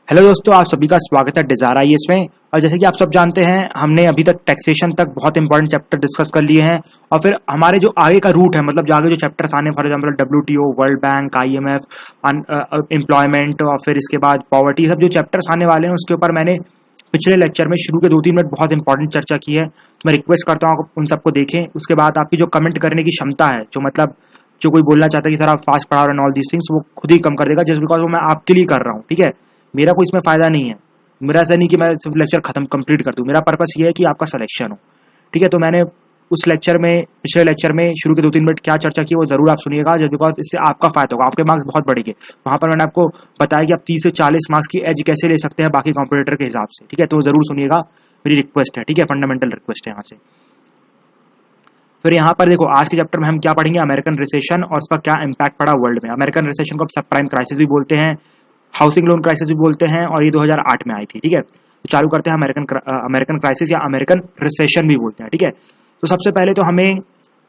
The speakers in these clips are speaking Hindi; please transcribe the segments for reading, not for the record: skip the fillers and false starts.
हेलो दोस्तों, आप सभी का स्वागत है डिजायर आईएएस में। और जैसे कि आप सब जानते हैं, हमने अभी तक टैक्सेशन तक बहुत इंपॉर्टेंट चैप्टर डिस्कस कर लिए हैं। और फिर हमारे जो आगे का रूट है, मतलब जो आगे जो चैप्टर्स आने, for example WTO, world bank, IMF, employment और फिर इसके बाद पॉवर्टी, सब जो चैप्टर्स आने वाले हैं उसके ऊपर मैंने पिछले लेक्चर में शुरू के 2-3 मिनट बहुत इंपॉर्टेंट चर्चा की है। तो मैं रिक्वेस्ट करता हूँ आप उन सबको देखें। उसके बाद आपकी जो कमेंट करने की क्षमता है, जो कोई बोलना चाहता है कि सर आप फास्ट पढ़ा रहे हैं ऑल दीस थिंग्स, वो खुद ही कम कर देगा, जस्ट बिकॉज वो मैं आपके लिए कर रहा हूँ। ठीक है, मेरा कोई इसमें फायदा नहीं है। मेरा ऐसा नहीं कि मैं सिर्फ लेक्चर खत्म कंप्लीट कर दूं, मेरा पर्पस ये है कि आपका सिलेक्शन हो। ठीक है, तो मैंने उस लेक्चर में, पिछले लेक्चर में शुरू के 2-3 मिनट क्या चर्चा की वो जरूर आप सुनिएगा, जस्ट बिकॉज इससे आपका फायदा होगा, आपके मार्क्स बहुत बढ़ेंगे। वहां पर मैंने आपको बताया कि आप 30 से 40 मार्क्स की एज कैसे ले सकते हैं बाकी कॉम्पिटिटर के हिसाब से। ठीक है, तो जरूर सुनिएगा, मेरी रिक्वेस्ट है। ठीक है, फंडामेंटल रिक्वेस्ट है यहाँ से। फिर यहाँ पर देखो, आज के चैप्टर में हम क्या पढ़ेंगे, अमेरिकन रिसेशन और उसका क्या इंपैक्ट पड़ा वर्ल्ड में। अमेरिकन रिसेशन को सब प्राइम क्राइसिस भी बोलते हैं, हाउसिंग लोन क्राइसिस भी बोलते हैं, और ये 2008 में आई थी। ठीक है, तो चालू करते हैं अमेरिकन क्राइसिस या अमेरिकन रिसेशन भी बोलते हैं। ठीक है, तो सबसे पहले तो हमें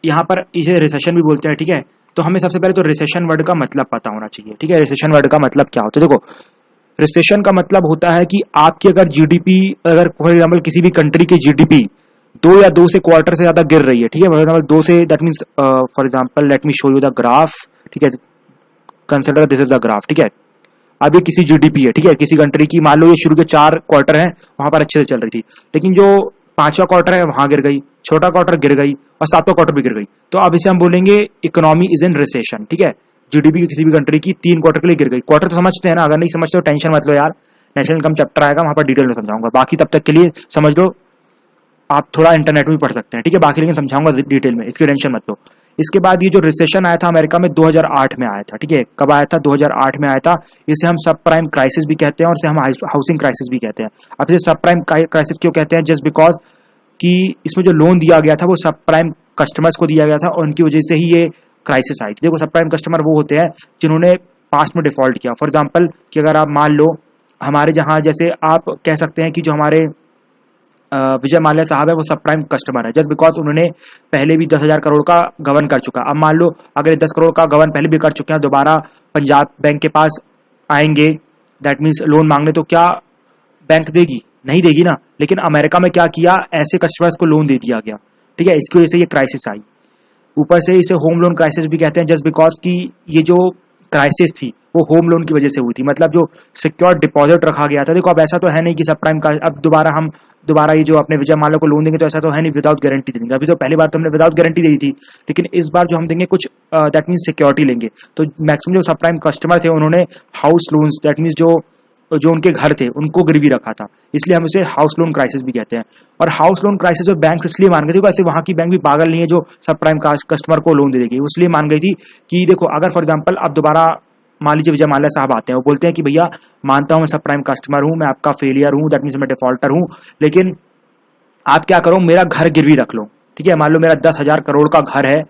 यहाँ पर इसे रिसेशन भी बोलते हैं। ठीक है, तो हमें सबसे पहले तो रिसेशन वर्ड का मतलब पता होना चाहिए। ठीक है, रिसेशन वर्ड का मतलब क्या होता है, देखो रिसेशन का मतलब होता है कि आपकी अगर जीडीपी, अगर फॉर एग्जाम्पल किसी भी कंट्री की जीडीपी 2 से क्वार्टर से ज्यादा गिर रही है। ठीक है, फॉर एग्जाम्पल 2 से, that means for example let me show you the graph. ठीक है, consider this is the graph. ठीक है, अब ये किसी जीडीपी है। ठीक है, किसी कंट्री की, मान लो ये शुरू के 4 क्वार्टर है, वहां पर अच्छे से चल रही थी, लेकिन जो 5वां क्वार्टर है वहां गिर गई, छोटा क्वार्टर गिर गई और 7वां क्वार्टर भी गिर गई, तो अब इसे हम बोलेंगे इकोनॉमी इज इन रिसेशन। ठीक है, जीडीपी की किसी भी कंट्री की 3 क्वार्टर के लिए गिर गई। क्वार्टर तो समझते हैं ना, अगर नहीं समझते तो टेंशन मत लो यार, नेशनल इनकम चैप्टर आएगा वहां पर डिटेल में समझाऊंगा। बाकी तब तक के लिए समझ लो, आप थोड़ा इंटरनेट में पढ़ सकते हैं। ठीक है, बाकी लेकिन समझाऊंगा डिटेल में, इसकी टेंशन मत लो। इसके बाद ये जो रिसेशन आया था अमेरिका में 2008 में आया था। ठीक है, कब आया था, 2008 में आया था। इसे हम सब प्राइम क्राइसिस भी कहते हैं और इसे हम हाउसिंग क्राइसिस भी कहते हैं। अब इसे सब प्राइम क्राइसिस क्यों कहते हैं, जस्ट बिकॉज कि इसमें जो लोन दिया गया था वो सब प्राइम कस्टमर्स को दिया गया था और उनकी वजह से ही ये क्राइसिस आई थी। देखो, सब प्राइम कस्टमर वो होते हैं जिन्होंने पास्ट में डिफॉल्ट किया। फॉर एग्जाम्पल कि अगर आप मान लो, हमारे जहां जैसे आप कह सकते हैं कि जो हमारे विजय माल्या साहब है वो सब प्राइम कस्टमर है, जस्ट बिकॉज उन्होंने पहले भी 10,000 करोड़ का गबन कर चुका। अब मान लो अगर 10 करोड़ का गबन पहले भी कर चुके हैं, दोबारा पंजाब बैंक के पास आएंगे, दैट मीन्स लोन मांगने, तो क्या बैंक देगी? नहीं देगी ना। लेकिन अमेरिका में क्या किया, ऐसे कस्टमर्स को लोन दे दिया गया। ठीक है, इसकी वजह से ये क्राइसिस आई। ऊपर से इसे होम लोन क्राइसिस भी कहते हैं, जस्ट बिकॉज की ये जो क्राइसिस थी वो होम लोन की वजह से हुई थी, मतलब जो सिक्योर डिपॉजिट रखा गया था। देखो, अब ऐसा तो है नहीं कि सब प्राइम का अब दोबारा ये जो अपने विजय माल्या को लोन देंगे, तो ऐसा तो है नहीं विदाउट गारंटी देंगे। अभी तो पहली बार तो हमने विदाउट गारंटी दी थी, लेकिन इस बार जो हम देंगे कुछ दैट मीन्स सिक्योरिटी लेंगे। तो मैक्सिमम जो सब प्राइम कस्टमर थे उन्होंने हाउस लोन्स, दैट मीन्स जो उनके घर थे उनको गिरवी रखा था, इसलिए हम इसे हाउस लोन क्राइसिस भी कहते हैं। और हाउस लोन क्राइसिस में बैंक इसलिए मान गई थी, वैसे वहां की बैंक भी पागल नहीं है जो सब प्राइम कस्टमर को लोन दे देगी, इसलिए मान गई थी कि देखो, अगर फॉर एग्जाम्पल अब दोबारा मान लीजिए विजय माल्या साहब आते हैं, वो बोलते हैं कि भैया मानता हूं मैं सब प्राइम कस्टमर हूं, मैं आपका फेलियर हूं, दैट मीन्स मैं डिफॉल्टर हूं, लेकिन आप क्या करो, मेरा घर गिरवी रख लो। ठीक है, मान लो मेरा 10,000 करोड़ का घर है,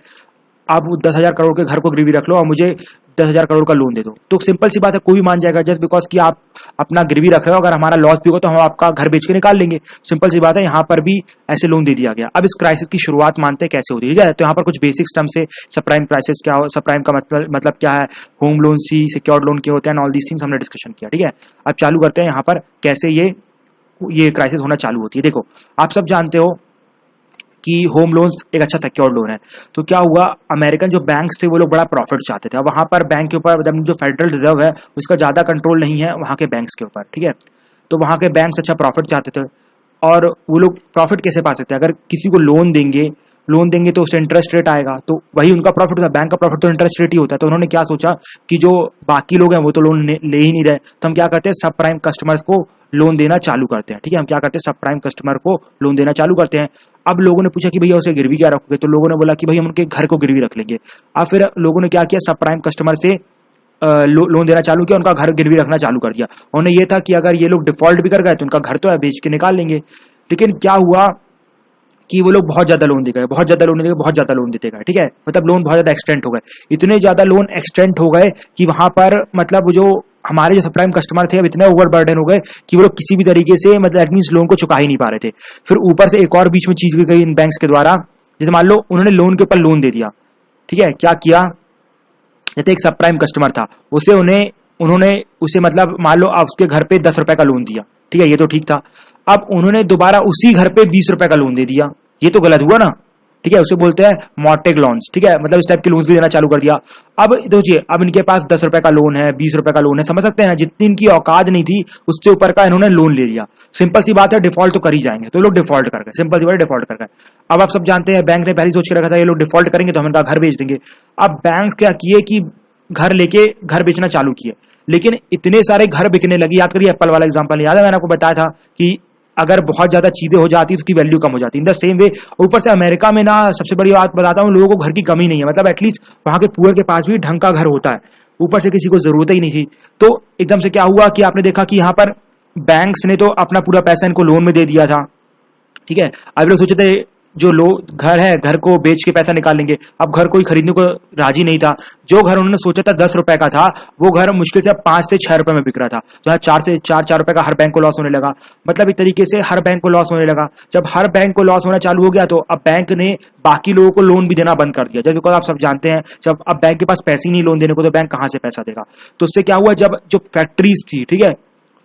आप 10,000 करोड़ के घर को गिरवी रख लो और मुझे 10,000 करोड़ का लोन दे दो। तो सिंपल सी बात है, कोई भी मान जाएगा, जस्ट बिकॉज कि आप अपना गिरवी रख रहे हो। अगर हमारा लॉस भी होगा तो हम आपका घर बेच के निकाल लेंगे, सिंपल सी बात है। यहाँ पर भी ऐसे लोन दे दिया गया। अब इस क्राइसिस की शुरुआत मानते हैं कैसे होती है, तो यहाँ पर कुछ बेसिक टर्म से सब प्राइम क्राइसिस क्या हो, सब प्राइम का मतलब क्या है, होम लोन सी सिक्योर्ड लोन के होते हैं, ऑल दीस थिंग्स हमने डिस्कशन किया। ठीक है, अब चालू करते हैं यहाँ पर कैसे ये क्राइसिस होना चालू होती है। देखो, आप सब जानते हो कि होम लोन एक अच्छा सिक्योर्ड लोन है। तो क्या हुआ, अमेरिकन जो बैंक्स थे वो लोग बड़ा प्रॉफिट चाहते थे। अब वहां पर बैंक के ऊपर जो फेडरल रिजर्व है उसका ज्यादा कंट्रोल नहीं है वहां के बैंक्स के ऊपर। ठीक है, तो वहां के बैंक्स अच्छा प्रॉफिट चाहते थे। और वो लोग प्रॉफिट कैसे पा सकते हैं, अगर किसी को लोन देंगे तो उससे इंटरेस्ट रेट आएगा, तो वही उनका प्रॉफिट था। बैंक का प्रॉफिट तो इंटरेस्ट रेट ही होता है। तो उन्होंने क्या सोचा कि जो बाकी लोग हैं वो तो लोन ले ही नहीं रहे, तो हम क्या करते हैं, सब प्राइम कस्टमर्स को लोन देना चालू करते हैं। ठीक है, हम क्या करते हैं, सब प्राइम कस्टमर को लोन देना चालू करते हैं। अब लोगों ने पूछा कि भैया उसे गिरवी क्या रखोगे, तो लोगों ने बोला कि भाई हम उनके घर को गिरवी रख लेंगे। अब फिर लोगों ने क्या किया, सब प्राइम कस्टमर से लोन देना चालू किया, उनका घर गिरवी रखना चालू कर दिया। उन्हें यह था कि अगर ये लोग डिफॉल्ट भी कर गए तो उनका घर तो है, बेच के निकाल लेंगे। लेकिन क्या हुआ कि वो लोग बहुत ज्यादा लोन दे गए, बहुत ज्यादा लोन देते गए। ठीक है, मतलब लोन बहुत ज्यादा एक्सटेंड हो गए, इतने ज्यादा लोन एक्सटेंड हो गए कि वहां पर मतलब जो हमारे जो सबप्राइम कस्टमर थे अब इतने ओवरबर्डन हो गए कि वो लोग किसी भी तरीके से, मतलब दैट मींस लोन को चुका ही नहीं पा रहे थे। फिर ऊपर से एक और बीच में चीज की गई इन बैंक्स के द्वारा, जैसे मान लो उन्होंने लोन के ऊपर लोन दे दिया। ठीक है, क्या किया, जैसे एक सब प्राइम कस्टमर था, उसे उन्हें उन्होंने उसे मतलब मान लो आप उसके घर पे 10 रुपए का लोन दिया, ठीक है, ये तो ठीक था। अब उन्होंने दोबारा उसी घर पे 20 रुपए का लोन दे दिया, ये तो गलत हुआ ना, ठीक है, उसे बोलते हैं मॉर्टेज लोन्स, ठीक है, मतलब इस टाइप के लोन्स भी देना चालू कर दिया। अब सोचिए, अब इनके पास 10 रुपए का लोन है, 20 रुपए का लोन है, समझ सकते हैं, जितनी इनकी औकात नहीं थी उससे ऊपर का इन्होंने लोन ले लिया। सिंपल सी बात है, डिफॉल्ट तो कर ही जाएंगे, तो लोग डिफॉल्ट कर गए, सिंपल सी बात है, डिफॉल्ट कर गए। अब आप सब जानते हैं बैंक ने पहले सोच के रखा था ये लोग डिफॉल्ट करेंगे तो हम इनका घर बेच देंगे। अब बैंक क्या किए कि घर लेके घर बेचना चालू किए, लेकिन इतने सारे घर बिकने लगी। याद करिए एप्पल वाला एग्जांपल, याद है मैंने आपको बताया था कि अगर बहुत ज्यादा चीजें हो जाती तो उसकी वैल्यू कम हो जाती। इन द सेम वे ऊपर से अमेरिका में ना, सबसे बड़ी बात बताता हूँ, लोगों को घर की कमी नहीं है, मतलब एटलीस्ट वहां के पुअर के पास भी ढंग का घर होता है, ऊपर से किसी को जरूरत ही नहीं थी। तो एकदम से क्या हुआ कि आपने देखा कि यहाँ पर बैंक्स ने तो अपना पूरा पैसा इनको लोन में दे दिया था, ठीक है। अब लोग सोचे थे जो लोग घर है, घर को बेच के पैसा निकाल लेंगे, अब घर कोई खरीदने को राजी नहीं था। जो घर उन्होंने सोचा था 10 रुपए का था, वो घर मुश्किल से 5 से 6 रुपए में बिक रहा था, जहां 4 रुपए का हर बैंक को लॉस होने लगा। मतलब एक तरीके से हर बैंक को लॉस होने लगा। जब हर बैंक को लॉस होना चालू हो गया तो अब बैंक ने बाकी लोगों को लोन भी देना बंद कर दिया, जैसे आप सब जानते हैं, जब अब बैंक के पास पैसे ही नहीं लोन देने को, तो बैंक कहां से पैसा देगा। तो उससे क्या हुआ, जब जो फैक्ट्रीज थी, ठीक है,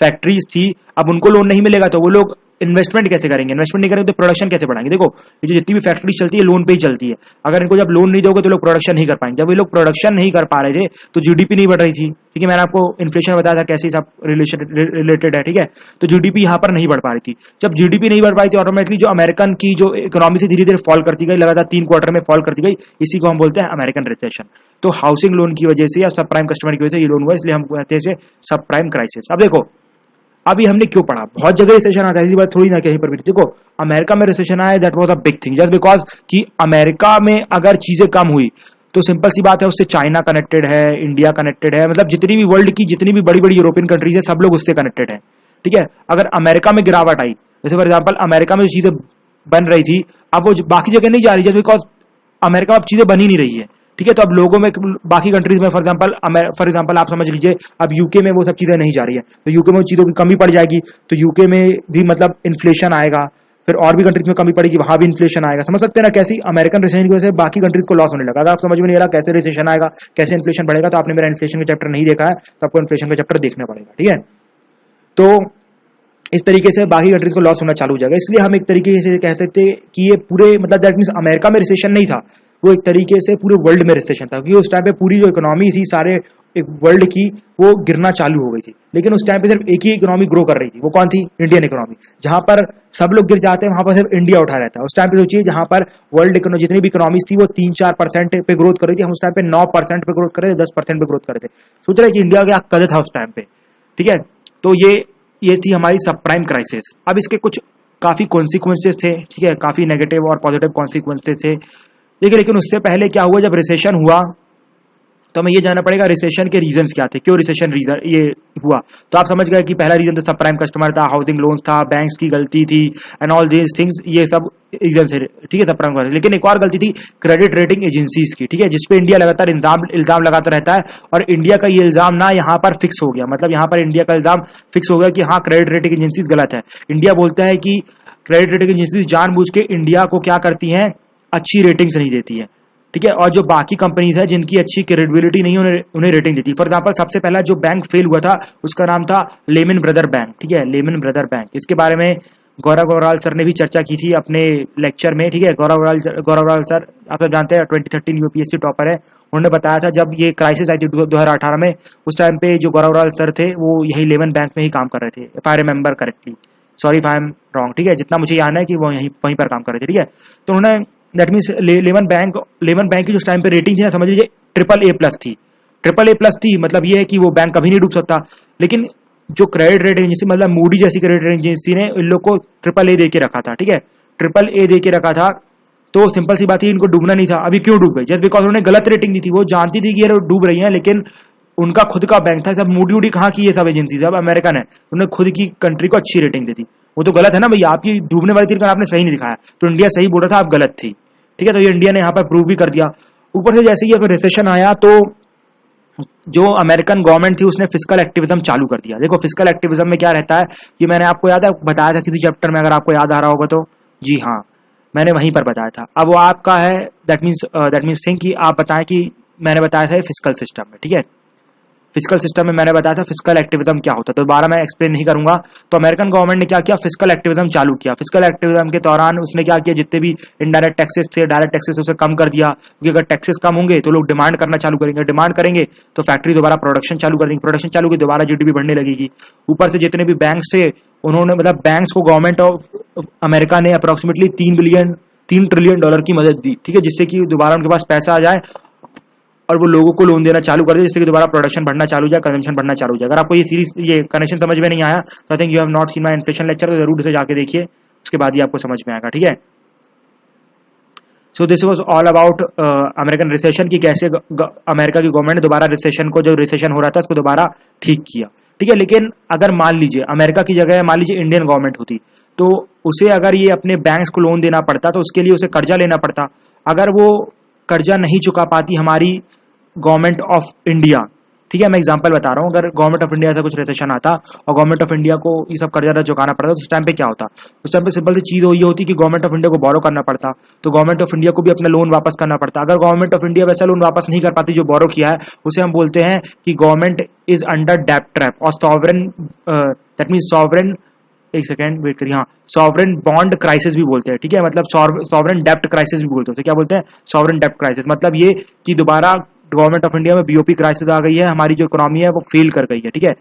फैक्ट्रीज थी, अब उनको लोन नहीं मिलेगा तो वो लोग इन्वेस्टमेंट कैसे करेंगे, इन्वेस्टमेंट नहीं करेंगे तो प्रोडक्शन कैसे बढ़ाएंगे। देखो ये जो जितनी भी फैक्ट्री चलती है लोन पे ही चलती है, अगर इनको जब लोन नहीं दोगे तो लोग प्रोडक्शन नहीं कर पाएंगे। जब ये लोग प्रोडक्शन नहीं कर पा रहे थे तो जीडीपी नहीं बढ़ रही थी, ठीक है, मैंने आपको इन्फ्लेशन बताया था कैसे सब रिलेटेड है, ठीक है। तो जीडीपी यहाँ पर नहीं बढ़ पा रही थी। जब जीडीपी नहीं बढ़ पाई थी, ऑटोमेटिकली जो अमेरिकन की जो इकोनॉमी थी धीरे धीरे फॉल करती गई, लगातार 3 क्वार्टर में फॉल करती गई, इसी को हम बोलते हैं अमेरिकन रिसेशन। तो हाउसिंग लोन की वजह से या सब प्राइम कस्टमर की वजह से ये लोन हुआ, इसलिए हम कहते हैं सब प्राइम क्राइसिस। अब देखो अभी हमने क्यों पढ़ा, बहुत जगह रिसेशन आता है, ऐसी बात थोड़ी ना कहीं पर भी। देखो अमेरिका में रिसेशन आया, that was a big thing, just because कि अमेरिका में अगर चीजें कम हुई तो सिंपल सी बात है उससे चाइना कनेक्टेड है, इंडिया कनेक्टेड है, मतलब जितनी भी वर्ल्ड की जितनी भी बड़ी बड़ी यूरोपियन कंट्रीज है सब लोग उससे कनेक्टेड है, ठीक है। अगर अमेरिका में गिरावट आई, जैसे फॉर एग्जाम्पल अमेरिका में जो चीजें बन रही थी अब वो बाकी जगह नहीं जा रही, जस्ट बिकॉज अमेरिका में अब चीजें बनी नहीं रही है, ठीक है। तो अब लोगों में बाकी कंट्रीज में फॉर एग्जांपल आप समझ लीजिए अब यूके में वो सब चीजें नहीं जा रही है, तो यूके में चीजों की कमी पड़ जाएगी, तो यूके में भी मतलब इन्फ्लेशन आएगा, फिर और भी कंट्रीज में कमी पड़ेगी, वहां भी इन्फ्लेशन आएगा। समझ सकते हैं ना कैसी अमेरिकन रिसेशन की वजह से बाकी कंट्रीज को लॉस होने लगा। अगर आप समझ में नहीं आ रहा कैसे रिसेशन आएगा, कैसे इन्फ्लेशन बढ़ेगा, तो आपने मेरा इन्फ्लेशन का चैप्टर नहीं देखा है, तो आपको इन्फ्लेशन का चैप्टर देखना पड़ेगा, ठीक है। तो इस तरीके से बाकी कंट्रीज को लॉस होना चालू हो जाएगा। इसलिए हम एक तरीके से कह सकते हैं कि ये पूरे मतलब दैट मींस अमेरिका में रिसेशन नहीं था, वो एक तरीके से पूरे वर्ल्ड में रिसेशन था, क्योंकि उस टाइम पे पूरी जो इकोनॉमी थी सारे एक वर्ल्ड की वो गिरना चालू हो गई थी। लेकिन उस टाइम पे सिर्फ एक ही इकोनॉमी ग्रो कर रही थी, वो कौन थी, इंडियन इकोनॉमी। जहां पर सब लोग गिर जाते हैं वहां पर सिर्फ इंडिया उठा रहता है। उस टाइम पे सोचिए जहां पर वर्ल्ड इकोनॉमी जितनी भी इकोनॉमीज थी वो 3-4% पे ग्रोथ कर रही थी, हम उस टाइम पे 9% पे ग्रोथ कर रहे थे, 10% पे ग्रोथ कर रहे थे। सोच रहे कि इंडिया क्या कदर था उस टाइम पे, ठीक है। तो ये थी हमारी सब प्राइम क्राइसिस। अब इसके कुछ काफी कॉन्सिक्वेंसेस थे, ठीक है, काफी नेगेटिव और पॉजिटिव कॉन्सिक्वेंसेस थे। देखिए लेकिन उससे पहले क्या हुआ, जब रिसेशन हुआ तो हमें ये जानना पड़ेगा रिसेशन के रीजंस क्या थे, क्यों रिसेशन रीजन ये हुआ। तो आप समझ गए कि पहला रीजन तो सब प्राइम कस्टमर था, हाउसिंग लोन्स था, बैंक्स की गलती थी एंड ऑल दीज थिंग्स, ये सब रीजन थे, ठीक है, सब प्राइम कस्टमर। लेकिन एक और गलती थी क्रेडिट रेटिंग एजेंसीज की, ठीक है, जिसपे इंडिया लगातार इल्जाम लगाता रहता है, और इंडिया का ये इल्जाम ना यहाँ पर फिक्स हो गया, मतलब यहाँ पर इंडिया का इल्जाम फिक्स हो गया कि हाँ क्रेडिट रेटिंग एजेंसीज गलत है। इंडिया बोलता है कि क्रेडिट रेटिंग एजेंसीज जानबूझ के इंडिया को क्या करती हैं, अच्छी रेटिंग्स नहीं देती है, ठीक है, और जो बाकी कंपनीज है जिनकी अच्छी क्रेडिबिलिटी नहीं उन्हें रेटिंग देती। फॉर एग्जांपल सबसे पहला जो बैंक फेल हुआ था उसका नाम था लेमन ब्रदर बैंक, ठीक है, लेमन ब्रदर बैंक। इसके बारे में गौरव अग्रवाल सर ने भी चर्चा की थी अपने लेक्चर में, ठीक है। गौरव अग्रवाल सर आप सब जानते हैं 2013 यूपीएससी टॉपर है, उन्होंने बताया था जब ये क्राइसिस आई थी 2018 में, उस टाइम पे जो गौरव अग्रवाल सर थे वो यही लेमन बैंक में ही काम कर रहे थे, if I remember correctly, sorry if I am wrong, ठीक है, जितना मुझे याद है कि वो वहीं पर काम कर रहे थे, ठीक है। तो उन्होंने दैट मीन्स लेमन बैंक की जो टाइम पे रेटिंग थी ना, समझ लीजिए AAA+ थी, AAA+ थी, मतलब ये है कि वो बैंक कभी नहीं डूब सकता। लेकिन जो क्रेडिट रेटिंग एजेंसी मतलब मूडी जैसी क्रेडिट रेटिंग एजेंसी ने इन लोग को AAA दे के रखा था, ठीक है, AAA दे के रखा था, तो सिंपल सी बात है इनको डूबना नहीं था। अभी क्यों डूब गई, जस्ट बिकॉज उन्होंने गलत रेटिंग दी थी, वो जानती थी कि ये डूब रही है, लेकिन उनका खुद का बैंक था, सब मूडी उडी कहाँ की ये सब एजेंसी, सब अमेरिकन है, उन्होंने खुद की कंट्री को अच्छी रेटिंग दी थी। वो तो गलत है ना भैया, आपकी डूबने वाली थी आपने सही नहीं दिखाया, तो इंडिया सही बोल रहा था, आप गलत थी, ठीक है। तो ये इंडिया ने यहाँ पर प्रूव भी कर दिया। ऊपर से जैसे ही रिसेशन आया तो जो अमेरिकन गवर्नमेंट थी उसने फिस्कल एक्टिविज्म चालू कर दिया। देखो फिस्कल एक्टिविज्म में क्या रहता है कि मैंने आपको याद है बताया था किसी चैप्टर में, अगर आपको याद आ रहा होगा तो, जी हाँ मैंने वहीं पर बताया था। अब वो आपका है दैट मीन्स थिंग कि आप बताएं कि मैंने बताया था फिस्कल सिस्टम में, ठीक है। फिजिकल सिस्टम में मैंने बताया था फिजिकल एक्टिविज्म क्या होता है, तो दोबारा मैं एक्सप्लेन नहीं करूंगा। तो अमेरिकन गवर्नमेंट ने क्या किया, फिजिकल एक्टिविज्म चालू किया। फिजिकल एक्टिविज्म के दौरान उसने क्या किया, जितने भी इनडायरेक्ट टैक्सेस थे, डायरेक्ट टैक्सेस उसे कम कर दिया, क्योंकि अगर टैक्सेस कम होंगे तो लोग डिमांड करना चालू करेंगे, डिमांड करेंगे तो फैक्ट्री दोबारा प्रोडक्शन चालू कर देंगे, प्रोडक्शन चालू की दोबारा जीडीपी बढ़ने लगेगी। ऊपर से जितने भी बैंक्स थे उन्होंने, मतलब बैंक्स को गवर्नमेंट ऑफ अमेरिका ने अप्रोक्सीमेटली 3 ट्रिलियन डॉलर की मदद दी, ठीक है, जिससे कि दोबारा उनके पास पैसा आ जाए और वो लोगों को लोन देना चालू कर दे, जिससे कि दोबारा प्रोडक्शन बढ़ना चालू हो जाए, कंजम्पशन बढ़ना चालू हो जाए। अगर आपको ये सीरीज, ये कनेक्शन समझ में नहीं आया तो आई think you have not seen my inflation lecture, तो जरूर से जाके देखिए, उसके बाद ही आपको समझ में आएगा, ठीक है। So this was all about American recession की कैसे अमेरिका की गवर्नमेंट ने दोबारा रिसेशन को, जो रिसेशन हो रहा था उसको दोबारा ठीक किया, ठीक है। लेकिन अगर मान लीजिए अमेरिका की जगह मान लीजिए इंडियन गवर्नमेंट होती, तो उसे अगर ये अपने बैंक्स को लोन देना पड़ता तो उसके लिए उसे कर्जा लेना पड़ता। अगर वो कर्जा नहीं चुका पाती हमारी गवर्नमेंट ऑफ इंडिया, ठीक है, मैं एग्जांपल बता रहा हूँ, अगर गवर्नमेंट ऑफ इंडिया से कुछ रिसेशन आता और गवर्नमेंट ऑफ इंडिया को ये सब कर्जा चुकाना पड़ता तो उस टाइम पे क्या होता, उस टाइम पे सिंपल सी चीज ये होती कि गवर्नमेंट ऑफ इंडिया को बोरो करना पड़ता, तो गवर्नमेंट ऑफ इंडिया को भी अपना लोन वापस करना पड़ता। अगर गवर्नमेंट ऑफ इंडिया वैसा लोन वापस नहीं कर पाती जो बोरो किया है, उसे हम बोलते हैं कि गवर्नमेंट इज अंडर डेब्ट ट्रैप और सॉवरेन, दैट मीन सॉवरेन, एक सेकंड वेट करिए, हाँ, सॉवरेन बॉन्ड क्राइसिस भी बोलते हैं, ठीक है, मतलब सॉवरेन डेब्ट क्राइसिस भी बोलते हैं। क्या बोलते हैं, सॉवरेन डेब्ट क्राइसिस, मतलब ये कि दोबारा गवर्नमेंट ऑफ इंडिया में बीओपी क्राइसिस आ गई है, हमारी जो इकोनॉमी है वो फेल कर गई है, ठीक है।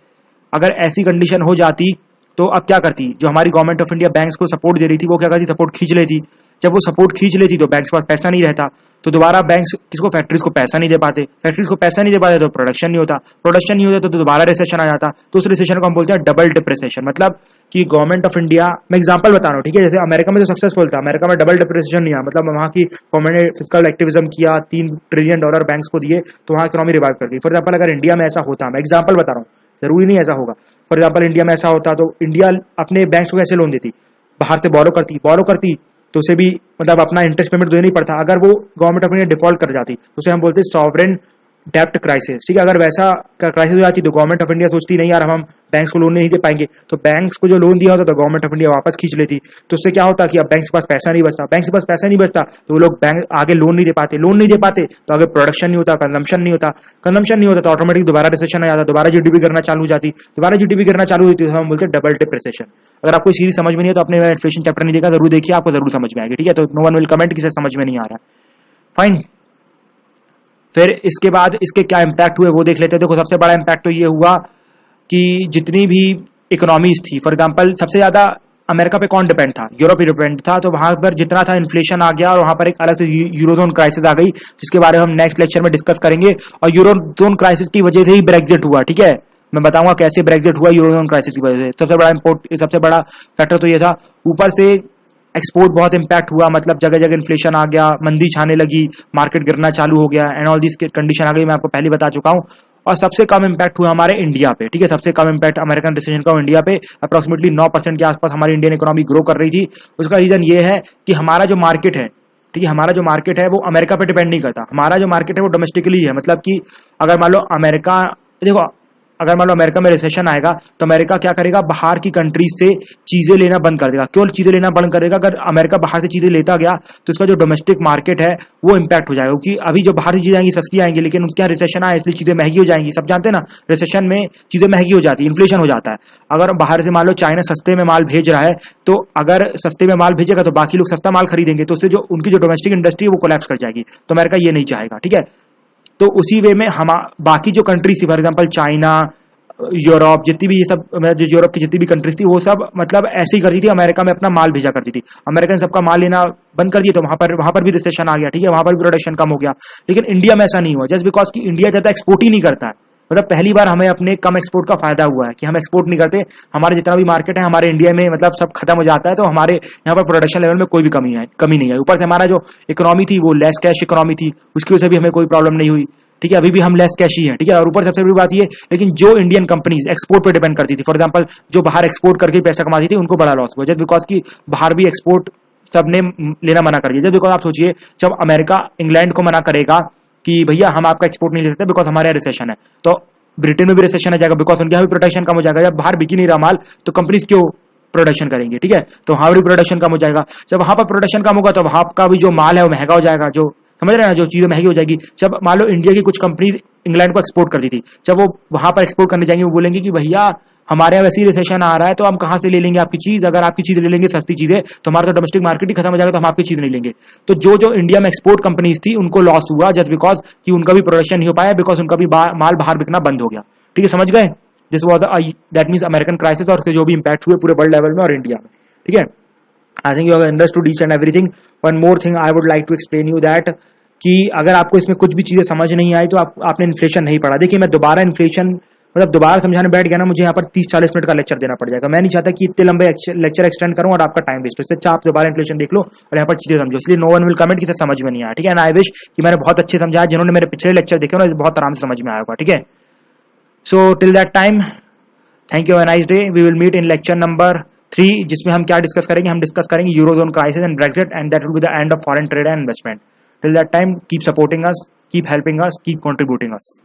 अगर ऐसी कंडीशन हो जाती तो अब क्या करती, जो हमारी गवर्नमेंट ऑफ इंडिया बैंक्स को सपोर्ट दे रही थी वो क्या करती, सपोर्ट खींच लेती। जब वो सपोर्ट खींच लेती तो बैंक्स के पास पैसा नहीं रहता, तो दोबारा बैंक्स किसको, फैक्ट्रीज को पैसा नहीं दे पाते, फैक्ट्रीज को पैसा नहीं दे पाते तो प्रोडक्शन नहीं होता, प्रोडक्शन नहीं होता तो दोबारा रिसेशन आ जाता। तो उस रिसेशन को हम बोलते हैं डबल डिप्रेसेशन, मतलब कि गवर्नमेंट ऑफ इंडिया, मैं एग्जांपल बता रहा हूँ, ठीक है, जैसे अमेरिका में जो सक्सेसफुल था, अमेरिका में डबल डिप्रेसेशन नहीं आया, मतलब वहां की गवर्नमेंट ने फिजिकल एक्टिविज्म किया, 3 ट्रिलियन डॉलर बैंक्स को दिए तो वहां इकोनॉमी रिवाइव कर गई। फॉर एग्जाम्पल अगर इंडिया में ऐसा होता, मैं एग्जाम्पल बता रहा हूँ, जरूरी नहीं ऐसा होगा, फॉर एग्जाम्पल इंडिया में ऐसा होता तो इंडिया अपने बैंक्स को कैसे लोन देती, बाहर से बोरो करती तो उसे भी मतलब अपना इंटरेस्ट पेमेंट देना ही पड़ता। अगर वो गवर्नमेंट ऑफ इंडिया डिफॉल्ट कर जाती तो उसे हम बोलते हैं सॉवरेन डेब्ट क्राइसिस, ठीक है। अगर वैसा क्राइसिस हो जाती तो गवर्नमेंट ऑफ इंडिया सोचती नहीं यार हम बैंक्स को लोन नहीं दे पाएंगे, तो बैंक्स को जो लोन दिया होता तो गवर्नमेंट ऑफ इंडिया वापस खींच लेती। तो उससे क्या होता कि अब बैंक्स के पास पैसा नहीं बचता, बैंक्स के पास पैसा नहीं बचता तो वो लोग बैंक आगे लोन नहीं दे पाते, लोन नहीं दे पाते तो आगे प्रोडक्शन नहीं होता, कंजम्पशन नहीं होता, कंजम्पशन नहीं होता तो ऑटोमेटिक दोबारा रिसेशन आ जाता, दोबारा जीडीपी गिरना चालू हो जाती, दोबारा जीडीपी गिरना चालू होती तो हम बोलते हैं डबल डिप्रेसेशन। अगर आपको सीरीज समझ में नहीं है तो अपने इन्फ्लेशन चैप्टर नहीं देखा, जरूर देखिए, आपको जरूर समझ में आएगी, ठीक है। तो नो वन विल कमेंट किसे समझ में नहीं आ रहा है, फाइन। फिर इसके बाद इसके क्या इंपैक्ट हुए वो देख लेते हैं। देखो सबसे बड़ा इंपैक्ट तो ये हुआ कि जितनी भी इकोनॉमीज थी, फॉर एग्जांपल सबसे ज्यादा अमेरिका पे कौन डिपेंड था, यूरोप पे डिपेंड था, तो वहां पर जितना था इन्फ्लेशन आ गया और वहां पर एक अलग से यूरोजोन क्राइसिस आ गई, जिसके बारे में हम नेक्स्ट लेक्चर में डिस्कस करेंगे। और यूरोजोन क्राइसिस की वजह से ही ब्रेक्जिट हुआ, ठीक है, मैं बताऊंगा कैसे ब्रेक्जिट हुआ यूरोजोन क्राइसिस की वजह से। सबसे बड़ा फैक्टर तो ये था। ऊपर से एक्सपोर्ट बहुत इंपैक्ट हुआ, मतलब जगह जगह इन्फ्लेशन आ गया, मंदी छाने लगी, मार्केट गिरना चालू हो गया, एंड ऑल दिस कंडीशन आ गई, मैं आपको पहले बता चुका हूं। और सबसे कम इंपैक्ट हुआ हमारे इंडिया पे, ठीक है, सबसे कम इंपैक्ट अमेरिकन रिसेशन का इंडिया पे, अप्रोक्सीमेटली 9% के आसपास हमारी इंडियन इकोनॉमी ग्रो कर रही थी। उसका रीजन ये है कि हमारा जो मार्केट है, ठीक है, हमारा जो मार्केट है वो अमेरिका पे डिपेंड नहीं करता, हमारा जो मार्केट है वो डोमेस्टिकली है। मतलब कि अगर मान लो अमेरिका, देखो अगर मान लो अमेरिका में रिसेशन आएगा तो अमेरिका क्या करेगा, बाहर की कंट्रीज से चीजें लेना बंद कर देगा। क्यों चीजें लेना बंद कर देगा, अगर अमेरिका बाहर से चीजें लेता गया तो उसका जो डोमेस्टिक मार्केट है वो इंपैक्ट हो जाएगा, क्योंकि अभी जो बाहर से चीजें आएंगी सस्ती आएंगी, लेकिन उसके यहाँ रिसेशन आए इसलिए चीजें महंगी हो जाएंगी। सब जानते हैं ना, रिसेशन में चीजें महंगी हो जाती है, इन्फ्लेशन हो जाता है। अगर बाहर से मान लो चाइना सस्ते में माल भेज रहा है, तो अगर सस्ते में माल भेजेगा तो बाकी लोग सस्ता माल खरीदेंगे, तो उससे जो उनकी जो डोमेस्टिक इंडस्ट्री है वो कोलैप्स कर जाएगी। तो अमेरिका ये नहीं चाहेगा, ठीक है। तो उसी वे में हम बाकी जो कंट्रीज थी, फॉर एग्जाम्पल चाइना, यूरोप, जितनी भी ये सब जो यूरोप की जितनी भी कंट्रीज थी वो सब मतलब ऐसे ही करती थी, अमेरिका में अपना माल भेजा करती थी। अमेरिका ने सबका माल लेना बंद कर दिया तो वहां पर भी रिसेशन आ गया, ठीक है, वहां पर भी प्रोडक्शन कम हो गया। लेकिन इंडिया में ऐसा नहीं हुआ, जस्ट बिकॉज कि इंडिया ज्यादा एक्सपोर्ट ही नहीं करता है। मतलब पहली बार हमें अपने कम एक्सपोर्ट का फायदा हुआ है कि हम एक्सपोर्ट नहीं करते, हमारे जितना भी मार्केट है हमारे इंडिया में मतलब सब खत्म हो जाता है, तो हमारे यहाँ पर प्रोडक्शन लेवल में कोई भी कमी नहीं है। ऊपर से हमारा जो इकोनॉमी थी वो लेस कैश इकोनॉमी थी, उसकी वजह से भी हमें कोई प्रॉब्लम नहीं हुई, ठीक है, अभी भी हम लेस कैश ही हैं, ठीक है। और ऊपर सबसे बड़ी बात ये, लेकिन जो इंडियन कंपनीज एक्सपोर्ट पे डिपेंड करती थी, फॉर एग्जांपल जो बाहर एक्सपोर्ट करके पैसा कमाती थी, उनको बड़ा लॉस हुआ, जस्ट बिकॉज की बाहर भी एक्सपोर्ट सबने लेना मना कर दिया। जस्ट बिकॉज आप सोचिए, जब अमेरिका इंग्लैंड को मना करेगा कि भैया हम आपका एक्सपोर्ट नहीं ले सकते बिकॉज हमारे यहाँ रिसेशन है, तो ब्रिटेन में भी रिसेशन आ जाएगा बिकॉज उनके यहाँ भी प्रोडक्शन कम हो जाएगा। जब बाहर बिक ही नहीं रहा माल तो कंपनीज क्यों प्रोडक्शन करेंगे, ठीक है, तो वहां भी प्रोडक्शन कम हो जाएगा। जब वहां पर प्रोडक्शन कम होगा तो वहां का भी जो माल है वो महंगा हो जाएगा, जो समझ रहे हैं ना, जो चीजें महंगी हो जाएगी। जब मान लो इंडिया की कुछ कंपनी इंग्लैंड को एक्सपोर्ट करती थी, जब वो वहां पर एक्सपोर्ट करने जाएंगे वो बोलेंगे कि भैया हमारे यहाँ वैसे ही रिसेशन आ रहा है, तो हम कहाँ से ले लेंगे आपकी चीज, अगर आपकी चीज ले लेंगे सस्ती चीजें तो हमारा तो डोमेस्टिक मार्केट ही खत्म हो जाएगा, तो हम आपकी चीज नहीं लेंगे। तो जो जो इंडिया में एक्सपोर्ट कंपनीज थी उनको लॉस हुआ, जस्ट बिकॉज कि उनका भी प्रोडक्शन नहीं हो पाया, बिकॉज उनका भी माल बाहर बिकना बंद हो गया। ठीक है, समझ गए। This was that means American crisis, और उसके जो भी इम्पैक्ट हुए पूरे वर्ल्ड लेवल में और इंडिया में। ठीक है, I think you have understood each and everything. One more thing I would like to explain you that कि अगर आपको इसमें कुछ भी चीजें समझ नहीं आई तो आपने इन्फ्लेशन नहीं पढ़ा। देखिए, मैं दोबारा इन्फ्लेशन मतलब दोबारा समझाने बैठ गया ना, मुझे यहाँ पर 30-40 मिनट का लेक्चर देना पड़ जाएगा। मैं नहीं चाहता कि इतने लंबे लेक्चर एक्सटेंड करूं और आपका टाइम वेस्ट हो। इससे अच्छा आप दोबारा इन्फ्लेशन देख लो और यहाँ पर चीजें समझो। इसलिए नो वन विल कमेंट कि इसे समझ में नहीं आया। ठीक है, एंड आई विश कि मैंने बहुत अच्छे समझाया। जिन्होंने मेरे पिछले लेक्चर देखे ना, बहुत आराम से समझ में आया होगा। ठीक है, so till that time thank you, have a nice day. We will meet in lecture number 3, जिसमें हम क्या डिस्कस करेंगे, हम डिस्कस करेंगे eurozone crisis and Brexit, and that will be the end of foreign trade and investment. Till that time keep supporting us, keep helping us, keep contributing us.